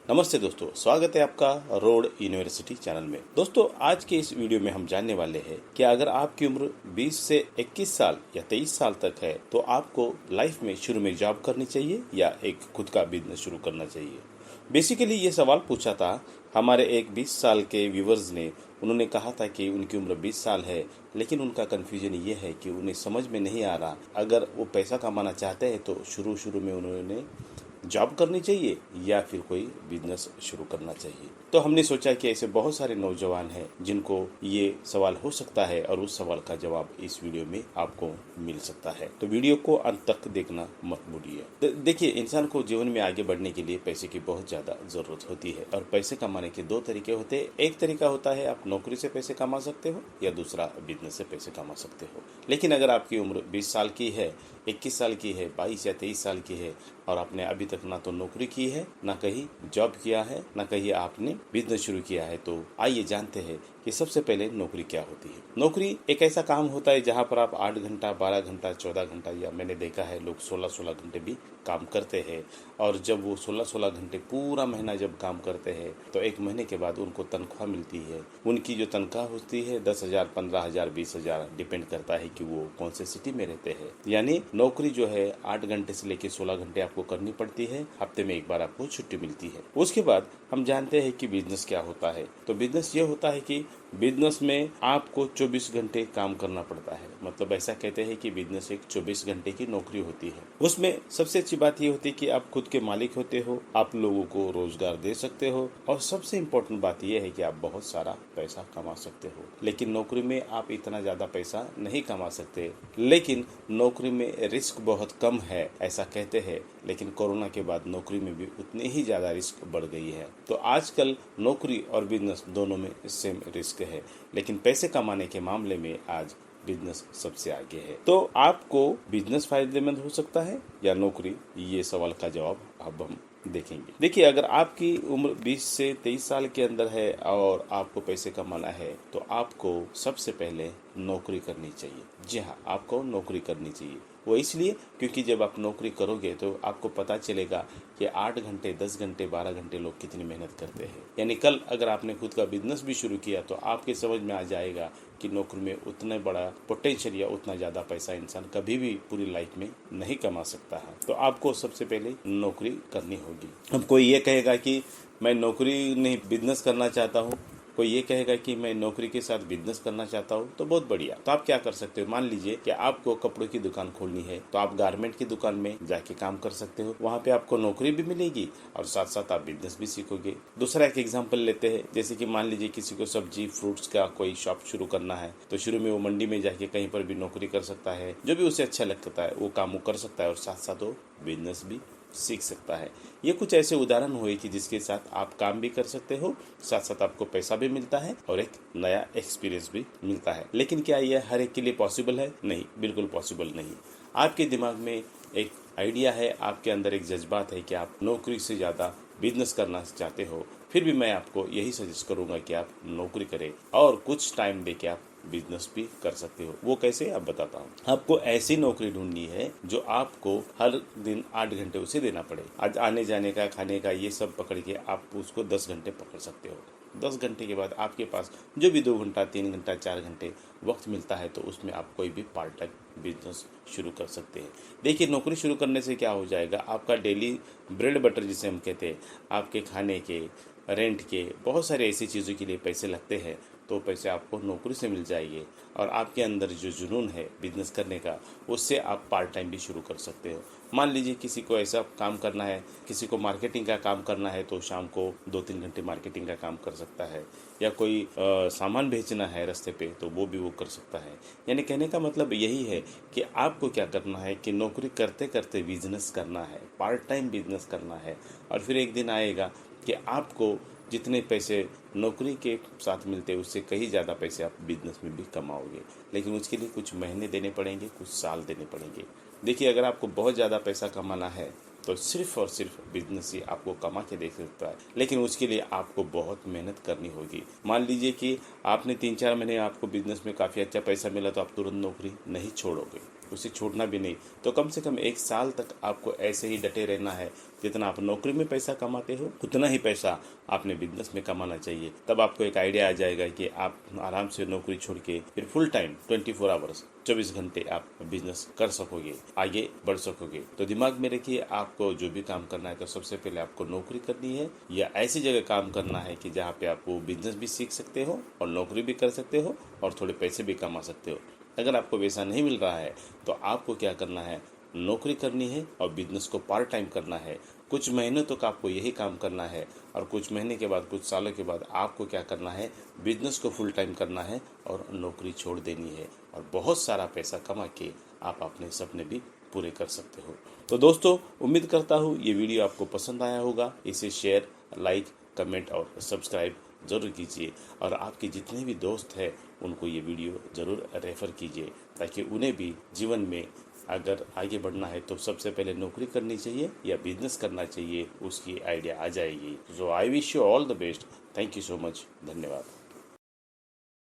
नमस्ते दोस्तों, स्वागत है आपका रोड यूनिवर्सिटी चैनल में। दोस्तों, आज के इस वीडियो में हम जानने वाले हैं कि अगर आपकी उम्र 20 से 21 साल या 23 साल तक है तो आपको लाइफ में शुरू में जॉब करनी चाहिए या एक खुद का बिजनेस शुरू करना चाहिए। बेसिकली ये सवाल पूछा था हमारे एक 20 साल के व्यूवर्स ने। उन्होंने कहा था कि उनकी उम्र 20 साल है, लेकिन उनका कन्फ्यूजन ये है कि उन्हें समझ में नहीं आ रहा अगर वो पैसा कमाना चाहते हैं तो शुरू में उन्होंने जॉब करनी चाहिए या फिर कोई बिजनेस शुरू करना चाहिए। तो हमने सोचा कि ऐसे बहुत सारे नौजवान हैं जिनको ये सवाल हो सकता है और उस सवाल का जवाब इस वीडियो में आपको मिल सकता है। तो वीडियो को अंत तक देखना मत भूलिए। देखिए, इंसान को जीवन में आगे बढ़ने के लिए पैसे की बहुत ज्यादा जरूरत होती है और पैसे कमाने के दो तरीके होते हैं। एक तरीका होता है आप नौकरी से पैसे कमा सकते हो या दूसरा बिजनेस से पैसे कमा सकते हो। लेकिन अगर आपकी उम्र 20 साल की है, 21 साल की है, 22 या 23 साल की है और आपने अभी तक ना तो नौकरी की है, ना कहीं जॉब किया है, ना कहीं आपने बिजनेस शुरू किया है, तो आइए जानते हैं कि सबसे पहले नौकरी क्या होती है। नौकरी एक ऐसा काम होता है जहां पर आप 8 घंटा, 12 घंटा, 14 घंटा या मैंने देखा है लोग 16-16 घंटे भी काम करते हैं। और जब वो 16-16 घंटे पूरा महीना जब काम करते हैं तो एक महीने के बाद उनको तनख्वाह मिलती है। उनकी जो तनख्वाह होती है 10,000, 15,000, 20,000 डिपेंड करता है कि वो कौन से सिटी में रहते हैं। यानी नौकरी जो है 8 घंटे से लेकर 16 घंटे आपको करनी पड़ती है। हफ्ते में एक बार आपको छुट्टी मिलती है। उसके बाद हम जानते हैं कि बिजनेस क्या होता है। तो बिजनेस ये होता है कि बिजनेस में आपको 24 घंटे काम करना पड़ता है। मतलब ऐसा कहते हैं कि बिजनेस एक 24 घंटे की नौकरी होती है। उसमें सबसे अच्छी बात ये होती है कि आप खुद के मालिक होते हो, आप लोगों को रोजगार दे सकते हो और सबसे इम्पोर्टेंट बात यह है कि आप बहुत सारा पैसा कमा सकते हो। लेकिन नौकरी में आप इतना ज्यादा पैसा नहीं कमा सकते। लेकिन नौकरी में रिस्क बहुत कम है ऐसा कहते हैं, लेकिन कोरोना के बाद नौकरी में भी उतनी ही ज्यादा रिस्क बढ़ गई है। तो आजकल नौकरी और बिजनेस दोनों में सेम रिस्क है, लेकिन पैसे कमाने के मामले में आज बिजनेस सबसे आगे है। तो आपको बिजनेस फायदेमंद हो सकता है या नौकरी, ये सवाल का जवाब अब हम देखेंगे। देखिए, अगर आपकी उम्र 20 से 23 साल के अंदर है और आपको पैसे कमाना है तो आपको सबसे पहले नौकरी करनी चाहिए। जी हाँ, आपको नौकरी करनी चाहिए। वो इसलिए क्योंकि जब आप नौकरी करोगे तो आपको पता चलेगा कि 8 घंटे, 10 घंटे, 12 घंटे लोग कितनी मेहनत करते हैं। यानी कल अगर आपने खुद का बिजनेस भी शुरू किया तो आपके समझ में आ जाएगा कि नौकरी में उतना बड़ा पोटेंशियल या उतना ज्यादा पैसा इंसान कभी भी पूरी लाइफ में नहीं कमा सकता है। तो आपको सबसे पहले नौकरी करनी होगी। अब कोई ये कहेगा कि मैं नौकरी नहीं बिजनेस करना चाहता हूँ, कोई ये कहेगा कि मैं नौकरी के साथ बिजनेस करना चाहता हूँ, तो बहुत बढ़िया। तो आप क्या कर सकते हो, मान लीजिए कि आपको कपड़ों की दुकान खोलनी है तो आप गारमेंट की दुकान में जाके काम कर सकते हो। वहाँ पे आपको नौकरी भी मिलेगी और साथ साथ आप बिजनेस भी सीखोगे। दूसरा एक एग्जाम्पल लेते हैं, जैसे कि मान लीजिए किसी को सब्जी फ्रूट्स का कोई शॉप शुरू करना है तो शुरू में वो मंडी में जाके कहीं पर भी नौकरी कर सकता है। जो भी उसे अच्छा लगता है वो काम वो कर सकता है और साथ साथ वो बिजनेस भी सीख सकता है। ये कुछ ऐसे उदाहरण हुए कि जिसके साथ आप काम भी कर सकते हो, साथ साथ आपको पैसा भी मिलता है और एक नया एक्सपीरियंस भी मिलता है। लेकिन क्या ये हर एक के लिए पॉसिबल है? नहीं, बिल्कुल पॉसिबल नहीं। आपके दिमाग में एक आइडिया है, आपके अंदर एक जज्बात है कि आप नौकरी से ज़्यादा बिजनेस करना चाहते हो, फिर भी मैं आपको यही सजेस्ट करूंगा कि आप नौकरी करें और कुछ टाइम दे के आप बिजनेस भी कर सकते हो। वो कैसे, अब बताता हूँ। आपको ऐसी नौकरी ढूंढनी है जो आपको हर दिन 8 घंटे उसे देना पड़े। आज आने जाने का, खाने का, ये सब पकड़ के आप उसको 10 घंटे पकड़ सकते हो। 10 घंटे के बाद आपके पास जो भी 2 घंटा, 3 घंटा, 4 घंटे वक्त मिलता है तो उसमें आप कोई भी पार्ट टाइम बिजनेस शुरू कर सकते हैं। देखिए, नौकरी शुरू करने से क्या हो जाएगा, आपका डेली ब्रेड बटर जिसे हम कहते हैं, आपके खाने के, रेंट के, बहुत सारे ऐसी चीज़ों के लिए पैसे लगते हैं, तो पैसे आपको नौकरी से मिल जाएंगे और आपके अंदर जो जुनून है बिजनेस करने का, उससे आप पार्ट टाइम भी शुरू कर सकते हो। मान लीजिए किसी को ऐसा काम करना है, किसी को मार्केटिंग का काम करना है तो शाम को 2-3 घंटे मार्केटिंग का काम कर सकता है, या कोई सामान बेचना है रास्ते पे तो वो भी वो कर सकता है। यानी कहने का मतलब यही है कि आपको क्या करना है कि नौकरी करते करते बिजनेस करना है, पार्ट टाइम बिजनेस करना है और फिर एक दिन आएगा कि आपको जितने पैसे नौकरी के साथ मिलते हैं उससे कहीं ज़्यादा पैसे आप बिजनेस में भी कमाओगे। लेकिन उसके लिए कुछ महीने देने पड़ेंगे, कुछ साल देने पड़ेंगे। देखिए, अगर आपको बहुत ज़्यादा पैसा कमाना है तो सिर्फ और सिर्फ बिजनेस ही आपको कमा के दे सकता है, लेकिन उसके लिए आपको बहुत मेहनत करनी होगी। मान लीजिए कि आपने 3-4 महीने आपको बिजनेस में काफ़ी अच्छा पैसा मिला तो आप तुरंत नौकरी नहीं छोड़ोगे। उसे छोड़ना भी नहीं। तो कम से कम 1 साल तक आपको ऐसे ही डटे रहना है। जितना आप नौकरी में पैसा कमाते हो उतना ही पैसा आपने बिजनेस में कमाना चाहिए। तब आपको एक आइडिया आ जाएगा कि आप आराम से नौकरी छोड़ के फिर फुल टाइम 24 आवर्स 24 घंटे आप बिजनेस कर सकोगे, आगे बढ़ सकोगे। तो दिमाग में रखिए, आपको जो भी काम करना है तो सबसे पहले आपको नौकरी करनी है या ऐसी जगह काम करना है कि जहाँ पे आप वो बिजनेस भी सीख सकते हो और नौकरी भी कर सकते हो और थोड़े पैसे भी कमा सकते हो। अगर आपको वैसा नहीं मिल रहा है तो आपको क्या करना है, नौकरी करनी है और बिजनेस को पार्ट टाइम करना है। कुछ महीनों तक आपको यही काम करना है और कुछ महीने के बाद, कुछ सालों के बाद आपको क्या करना है, बिजनेस को फुल टाइम करना है और नौकरी छोड़ देनी है और बहुत सारा पैसा कमा के आप अपने सपने भी पूरे कर सकते हो। तो दोस्तों, उम्मीद करता हूँ ये वीडियो आपको पसंद आया होगा। इसे शेयर, लाइक, कमेंट और सब्सक्राइब ज़रूर कीजिए और आपके जितने भी दोस्त हैं उनको ये वीडियो ज़रूर रेफ़र कीजिए, ताकि उन्हें भी जीवन में अगर आगे बढ़ना है तो सबसे पहले नौकरी करनी चाहिए या बिजनेस करना चाहिए, उसकी आइडिया आ जाएगी। So I wish you all the best. Thank you so much. धन्यवाद।